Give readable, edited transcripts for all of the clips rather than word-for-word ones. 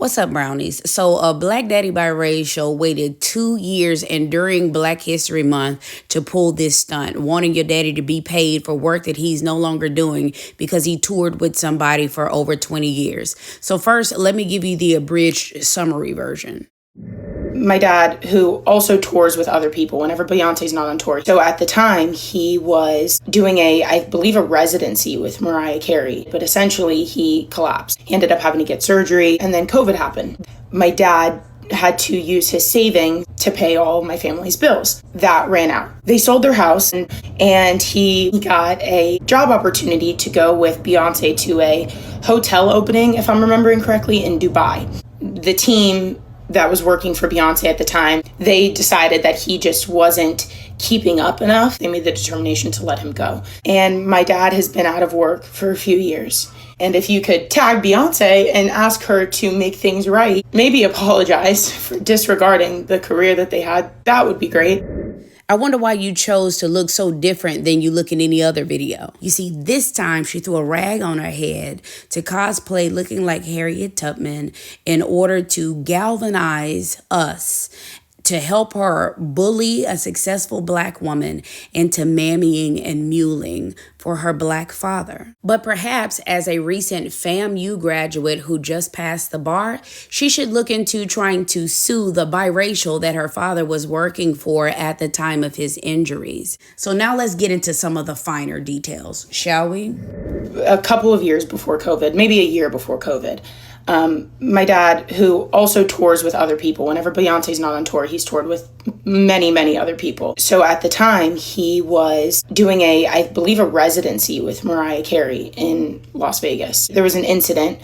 What's up, brownies? So, Black Daddy by Rachel waited 2 years and during Black History Month to pull this stunt, wanting your daddy to be paid for work that he's no longer doing because he toured with somebody for over 20 years. So first, let me give you the abridged summary version. My dad, who also tours with other people whenever Beyonce's not on tour. So at the time, he was doing I believe, a residency with Mariah Carey. But essentially, he collapsed. He ended up having to get surgery, and then COVID happened. My dad had to use his savings to pay all my family's bills. That ran out. They sold their house, and he got a job opportunity to go with Beyonce to a hotel opening, if I'm remembering correctly, in Dubai. The team that was working for Beyonce at the time, they decided that he just wasn't keeping up enough. They made the determination to let him go. And my dad has been out of work for a few years. And if you could tag Beyonce and ask her to make things right, maybe apologize for disregarding the career that they had, that would be great. I wonder why you chose to look so different than you look in any other video. You see, this time she threw a rag on her head to cosplay looking like Harriet Tubman in order to galvanize us, to help her bully a successful Black woman into mammying and muling for her Black father. But perhaps as a recent FAMU graduate who just passed the bar, she should look into trying to sue the biracial that her father was working for at the time of his injuries. So now let's get into some of the finer details, shall we? A couple of years before COVID, maybe a year before COVID, my dad, who also tours with other people, whenever Beyonce's not on tour, he's toured with many, many other people. So at the time, he was doing I believe, a residency with Mariah Carey in Las Vegas. There was an incident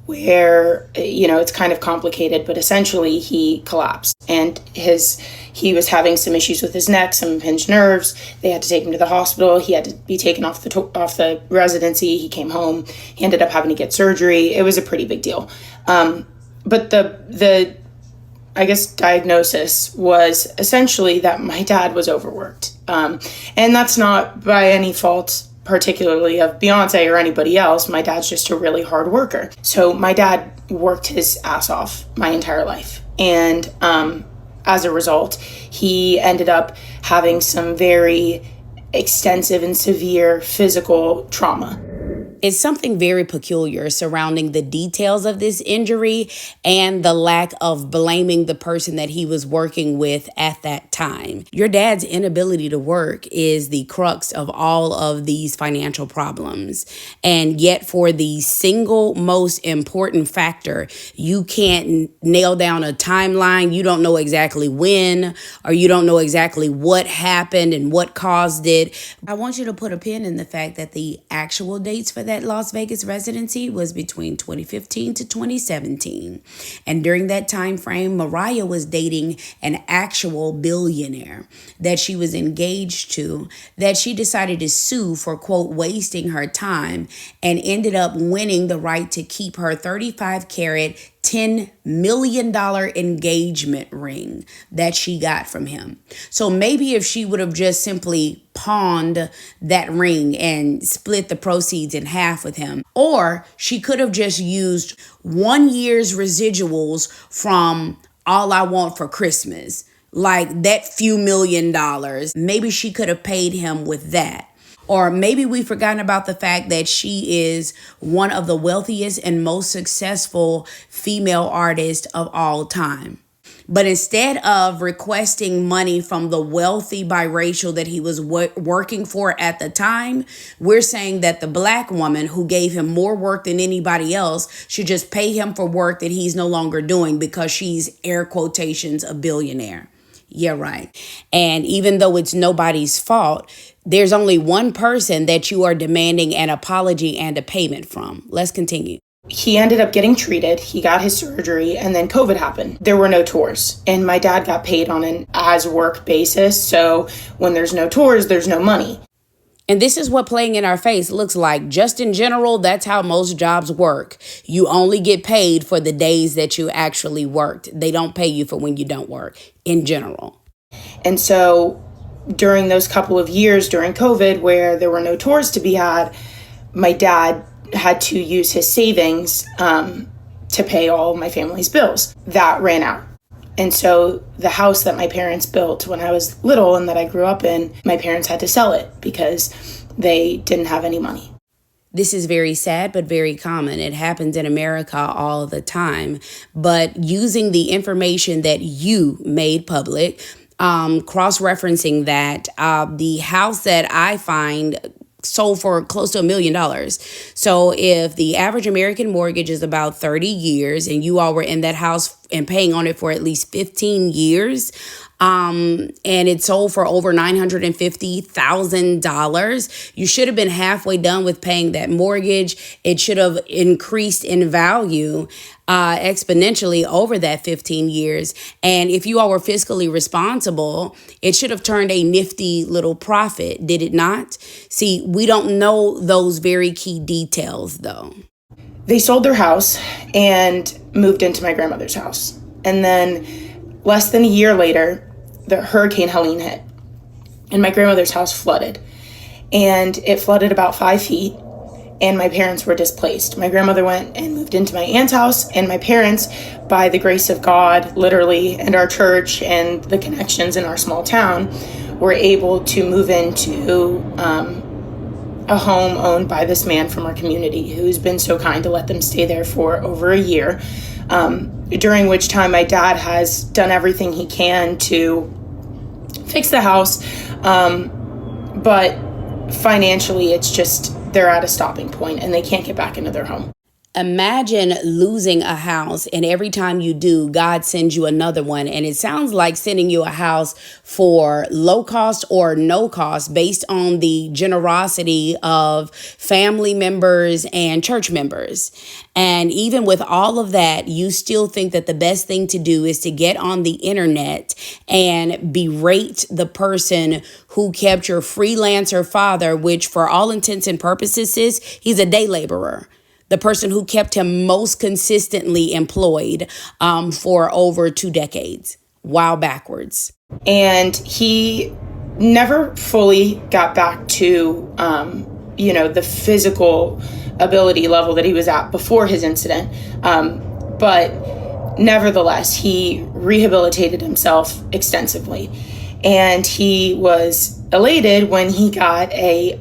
where, it's kind of complicated, but essentially he collapsed and he was having some issues with his neck, some impinged nerves. They had to take him to the hospital. He had to be taken off the residency. He came home. He ended up having to get surgery. It was a pretty big deal. But the I guess diagnosis was essentially that my dad was overworked. And that's not by any fault particularly of Beyonce or anybody else. My dad's just a really hard worker. So my dad worked his ass off my entire life. And as a result, he ended up having some very extensive and severe physical trauma. It's something very peculiar surrounding the details of this injury and the lack of blaming the person that he was working with at that time. Your dad's inability to work is the crux of all of these financial problems. And yet for the single most important factor, you can't nail down a timeline. You don't know exactly when, or you don't know exactly what happened and what caused it. I want you to put a pin in the fact that the actual dates for that Las Vegas residency was between 2015 to 2017. And during that time frame, Mariah was dating an actual billionaire that she was engaged to, that she decided to sue for, quote, wasting her time, and ended up winning the right to keep her 35-carat $10 million engagement ring that she got from him. So maybe if she would have just simply pawned that ring and split the proceeds in half with him, or she could have just used 1 year's residuals from All I Want for Christmas, like that few $1,000,000. Maybe she could have paid him with that. Or maybe we've forgotten about the fact that she is one of the wealthiest and most successful female artists of all time. But instead of requesting money from the wealthy biracial that he was working for at the time, we're saying that the Black woman who gave him more work than anybody else should just pay him for work that he's no longer doing because she's, air quotations, a billionaire. Yeah, right. And even though it's nobody's fault, there's only one person that you are demanding an apology and a payment from. Let's continue. He ended up getting treated. He got his surgery, and then COVID happened. There were no tours, and my dad got paid on an as-work basis. So when there's no tours, there's no money. And this is what playing in our face looks like. Just in general, that's how most jobs work. You only get paid for the days that you actually worked. They don't pay you for when you don't work, in general. And so during those couple of years during COVID where there were no tours to be had, my dad had to use his savings to pay all my family's bills. That ran out. And so the house that my parents built when I was little and that I grew up in, my parents had to sell it because they didn't have any money. This is very sad, but very common. It happens in America all the time. But using the information that you made public, cross-referencing that, the house that I find sold for close to $1 million. So if the average American mortgage is about 30 years and you all were in that house and paying on it for at least 15 years, and it sold for over $950,000. You should have been halfway done with paying that mortgage. It should have increased in value exponentially over that 15 years. And if you all were fiscally responsible, it should have turned a nifty little profit, did it not? See, we don't know those very key details, though. They sold their house and moved into my grandmother's house. And then less than a year later, the Hurricane Helene hit, and my grandmother's house flooded. And it flooded about 5 feet, and my parents were displaced. My grandmother went and moved into my aunt's house, and my parents, by the grace of God, literally, and our church and the connections in our small town, were able to move into a home owned by this man from our community who's been so kind to let them stay there for over a year. During which time my dad has done everything he can to fix the house. But financially, it's just, they're at a stopping point and they can't get back into their home. Imagine losing a house, and every time you do, God sends you another one. And it sounds like sending you a house for low cost or no cost based on the generosity of family members and church members. And even with all of that, you still think that the best thing to do is to get on the internet and berate the person who kept your freelancer father, which for all intents and purposes is he's a day laborer. The person who kept him most consistently employed for over 2 decades. Wow, backwards. And he never fully got back to, the physical ability level that he was at before his incident. But nevertheless, he rehabilitated himself extensively. And he was elated when he got a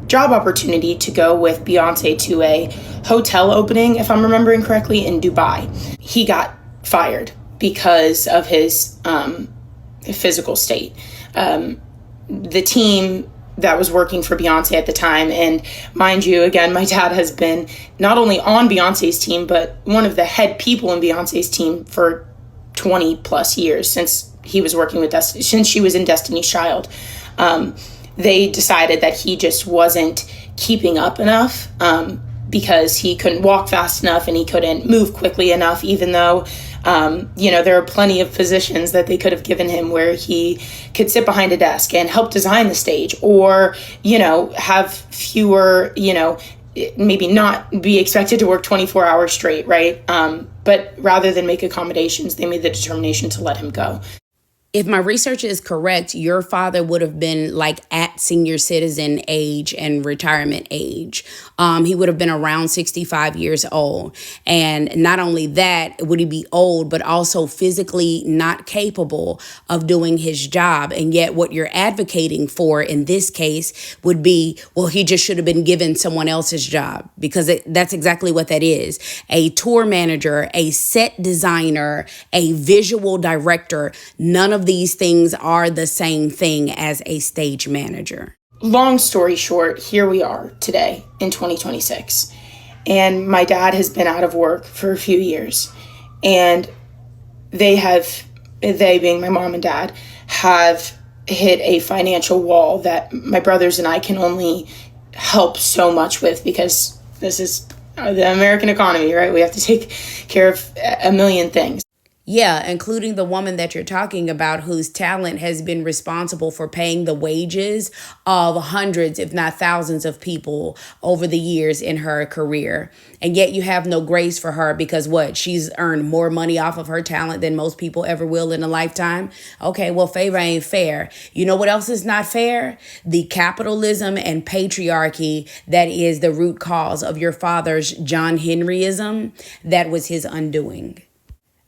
job opportunity to go with Beyoncé to a hotel opening, if I'm remembering correctly, in Dubai. He got fired because of his physical state. The team that was working for Beyoncé at the time, and mind you, again, my dad has been not only on Beyoncé's team, but one of the head people in Beyoncé's team for 20 plus years since he was working with since she was in Destiny's Child. They decided that he just wasn't keeping up enough because he couldn't walk fast enough and he couldn't move quickly enough, even though, there are plenty of positions that they could have given him where he could sit behind a desk and help design the stage or, have fewer, maybe not be expected to work 24 hours straight, right? But rather than make accommodations, they made the determination to let him go. If my research is correct, your father would have been like at senior citizen age and retirement age. He would have been around 65 years old. And not only that, would he be old, but also physically not capable of doing his job. And yet what you're advocating for in this case would be, well, he just should have been given someone else's job, because that's exactly what that is. A tour manager, a set designer, a visual director, none of these things are the same thing as a stage manager. Long story short, here we are today in 2026. And my dad has been out of work for a few years. And they being my mom and dad, have hit a financial wall that my brothers and I can only help so much with, because this is the American economy, right? We have to take care of a million things. Yeah, including the woman that you're talking about whose talent has been responsible for paying the wages of hundreds, if not thousands, of people over the years in her career. And yet you have no grace for her because what? She's earned more money off of her talent than most people ever will in a lifetime. Okay, well, favor ain't fair. You know what else is not fair? The capitalism and patriarchy that is the root cause of your father's John Henryism. That was his undoing.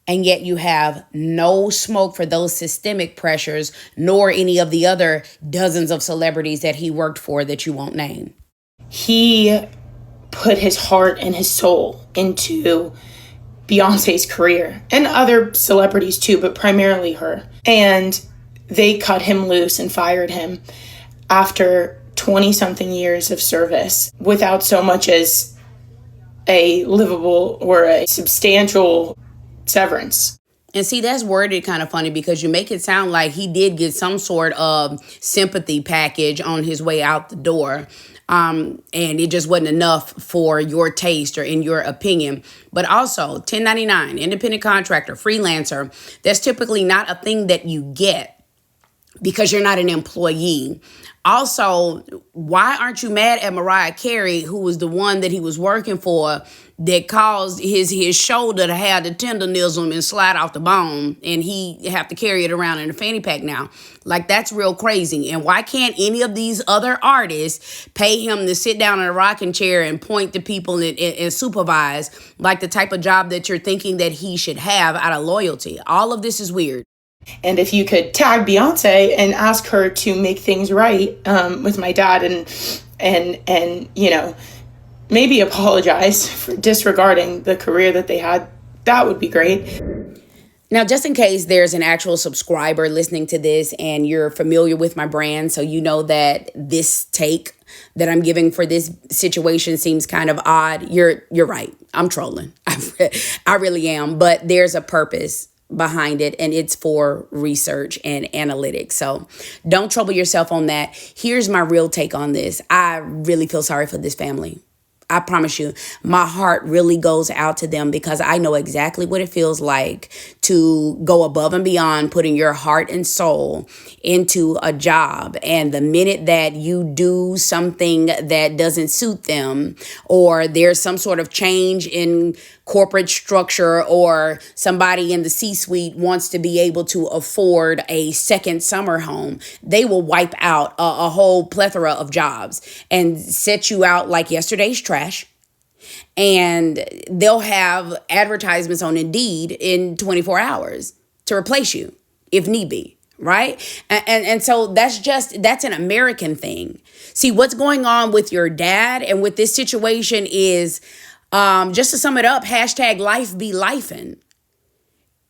And yet you have no smoke for those systemic pressures, nor any of the other dozens of celebrities that he worked for that you won't name. He put his heart and his soul into Beyonce's career and other celebrities too, but primarily her. And they cut him loose and fired him after 20-something years of service without so much as a livable or a substantial severance. And see, that's worded kind of funny because you make it sound like he did get some sort of sympathy package on his way out the door. And it just wasn't enough for your taste or in your opinion. But also 1099, independent contractor, freelancer, that's typically not a thing that you get because you're not an employee. Also, why aren't you mad at Mariah Carey, who was the one that he was working for that caused his shoulder to have the tendernism and slide off the bone, and he have to carry it around in a fanny pack now? Like, that's real crazy. And why can't any of these other artists pay him to sit down in a rocking chair and point to people and supervise, like the type of job that you're thinking that he should have out of loyalty? All of this is weird. And if you could tag Beyonce and ask her to make things right with my dad and you know, maybe apologize for disregarding the career that they had, that would be great. Now, just in case there's an actual subscriber listening to this and you're familiar with my brand, so you know that this take that I'm giving for this situation seems kind of odd, you're right. I'm trolling. I really am. But there's a purpose behind it, and it's for research and analytics. So don't trouble yourself on that. Here's my real take on this. I really feel sorry for this family. I promise you, my heart really goes out to them because I know exactly what it feels like to go above and beyond putting your heart and soul into a job. And the minute that you do something that doesn't suit them, or there's some sort of change in corporate structure, or somebody in the C-suite wants to be able to afford a second summer home, they will wipe out a whole plethora of jobs and set you out like yesterday's trash. And they'll have advertisements on Indeed in 24 hours to replace you if need be. Right. And so that's an American thing. See, what's going on with your dad and with this situation is, just to sum it up, hashtag life be lifing.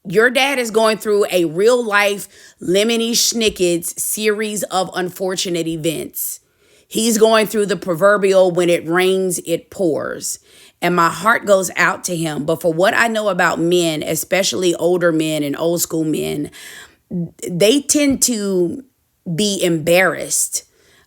Your dad is going through a real life Lemony Snicket's series of unfortunate events. He's going through the proverbial when it rains, it pours. And my heart goes out to him. But for what I know about men, especially older men and old school men, they tend to be embarrassed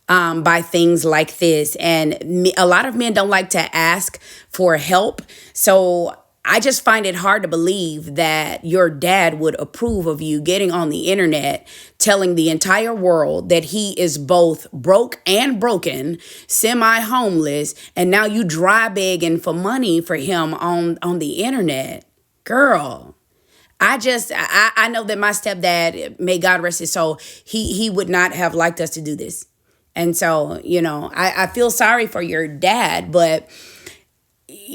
by things like this. And a lot of men don't like to ask for help. So I just find it hard to believe that your dad would approve of you getting on the internet, telling the entire world that he is both broke and broken, semi-homeless, and now you dry begging for money for him on the internet. Girl, I know that my stepdad, may God rest his soul, he would not have liked us to do this. And so, I feel sorry for your dad, but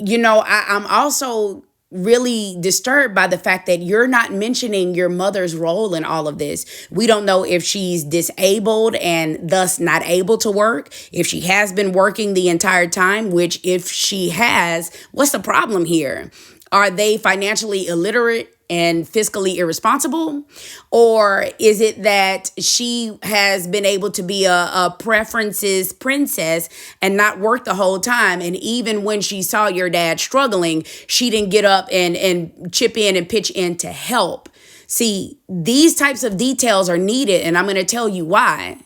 I'm also really disturbed by the fact that you're not mentioning your mother's role in all of this. We don't know if she's disabled and thus not able to work, if she has been working the entire time, which if she has, what's the problem here? Are they financially illiterate and fiscally irresponsible? Or is it that she has been able to be a preferences princess and not work the whole time? And even when she saw your dad struggling, she didn't get up and chip in and pitch in to help. See, these types of details are needed, and I'm going to tell you why.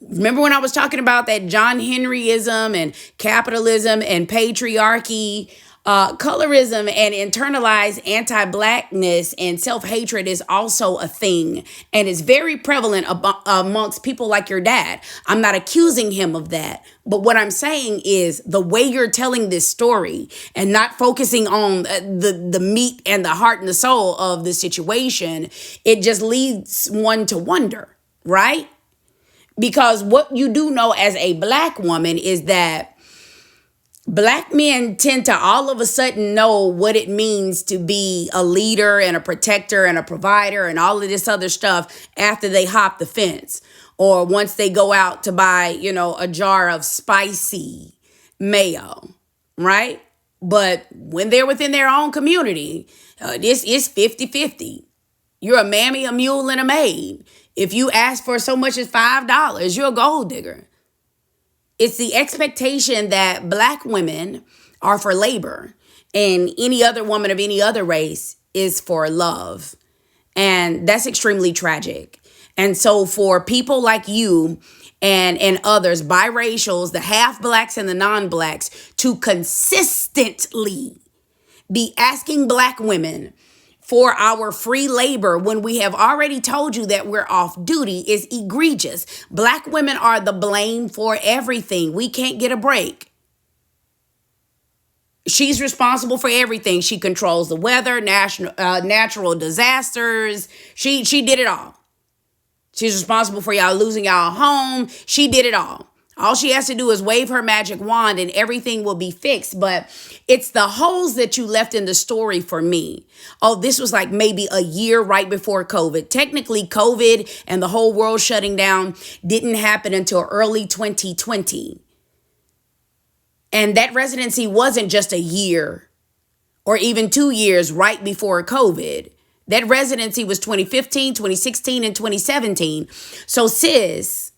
Remember when I was talking about that John Henryism and capitalism and patriarchy? Colorism and internalized anti-blackness and self-hatred is also a thing, and it's very prevalent amongst people like your dad. I'm not accusing him of that, but what I'm saying is the way you're telling this story and not focusing on the meat and the heart and the soul of the situation, it just leads one to wonder, right? Because what you do know as a black woman is that Black men tend to all of a sudden know what it means to be a leader and a protector and a provider and all of this other stuff after they hop the fence, or once they go out to buy, a jar of spicy mayo, right? But when they're within their own community, this is 50-50. You're a mammy, a mule, and a maid. If you ask for so much as $5, you're a gold digger. It's the expectation that Black women are for labor and any other woman of any other race is for love. And that's extremely tragic. And so for people like you and others, biracials, the half Blacks and the non-Blacks, to consistently be asking Black women for our free labor when we have already told you that we're off duty is egregious. Black women are the blame for everything. We can't get a break. She's responsible for everything. She controls the weather, natural disasters. She did it all. She's responsible for y'all losing y'all home. She did it all. All she has to do is wave her magic wand and everything will be fixed. But it's the holes that you left in the story for me. Oh, this was like maybe a year right before COVID. Technically, COVID and the whole world shutting down didn't happen until early 2020. And that residency wasn't just a year or even 2 years right before COVID. That residency was 2015, 2016, and 2017. So sis,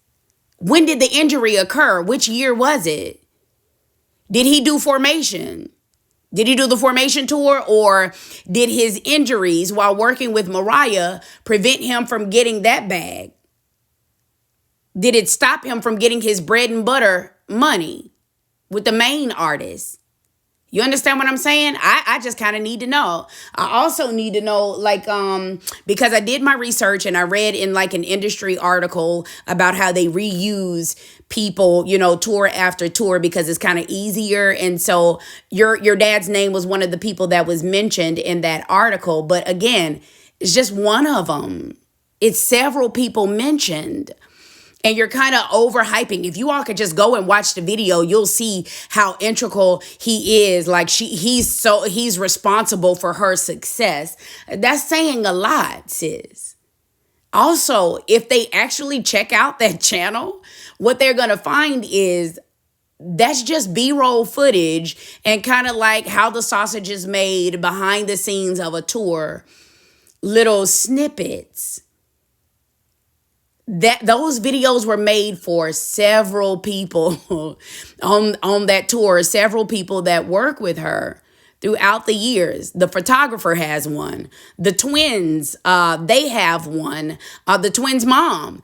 when did the injury occur? Which year was it? Did he do formation? Did he do the formation tour, or did his injuries while working with Mariah prevent him from getting that bag? Did it stop him from getting his bread and butter money with the main artist? You understand what I'm saying? I just kind of need to know. I also need to know, because I did my research and I read in an industry article about how they reuse people, tour after tour because it's kind of easier. And so your dad's name was one of the people that was mentioned in that article. But again, it's just one of them. It's several people mentioned. And you're kind of overhyping. If you all could just go and watch the video, you'll see how integral he is. He's responsible for her success. That's saying a lot, sis. Also, if they actually check out that channel, what they're going to find is that's just B-roll footage and kind of like how the sausage is made behind the scenes of a tour. Little snippets. Those videos were made for several people on that tour, several people that work with her throughout the years. The photographer has one. The twins, they have one. The twins' mom,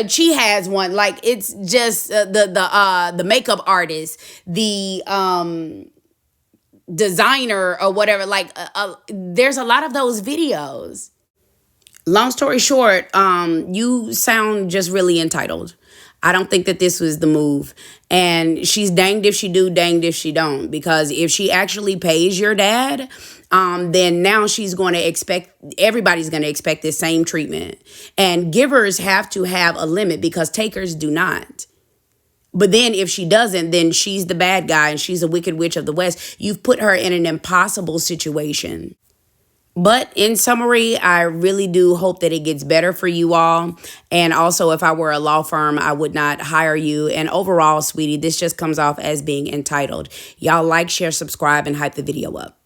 she has one. It's just the makeup artist, the designer or whatever. There's a lot of those videos. Long story short, you sound just really entitled. I don't think that this was the move. And she's danged if she do, danged if she don't. Because if she actually pays your dad, then now she's going to everybody's going to expect this same treatment. And givers have to have a limit because takers do not. But then if she doesn't, then she's the bad guy and she's a wicked witch of the West. You've put her in an impossible situation. But in summary, I really do hope that it gets better for you all. And also, if I were a law firm, I would not hire you. And overall, sweetie, this just comes off as being entitled. Y'all like, share, subscribe, and hype the video up.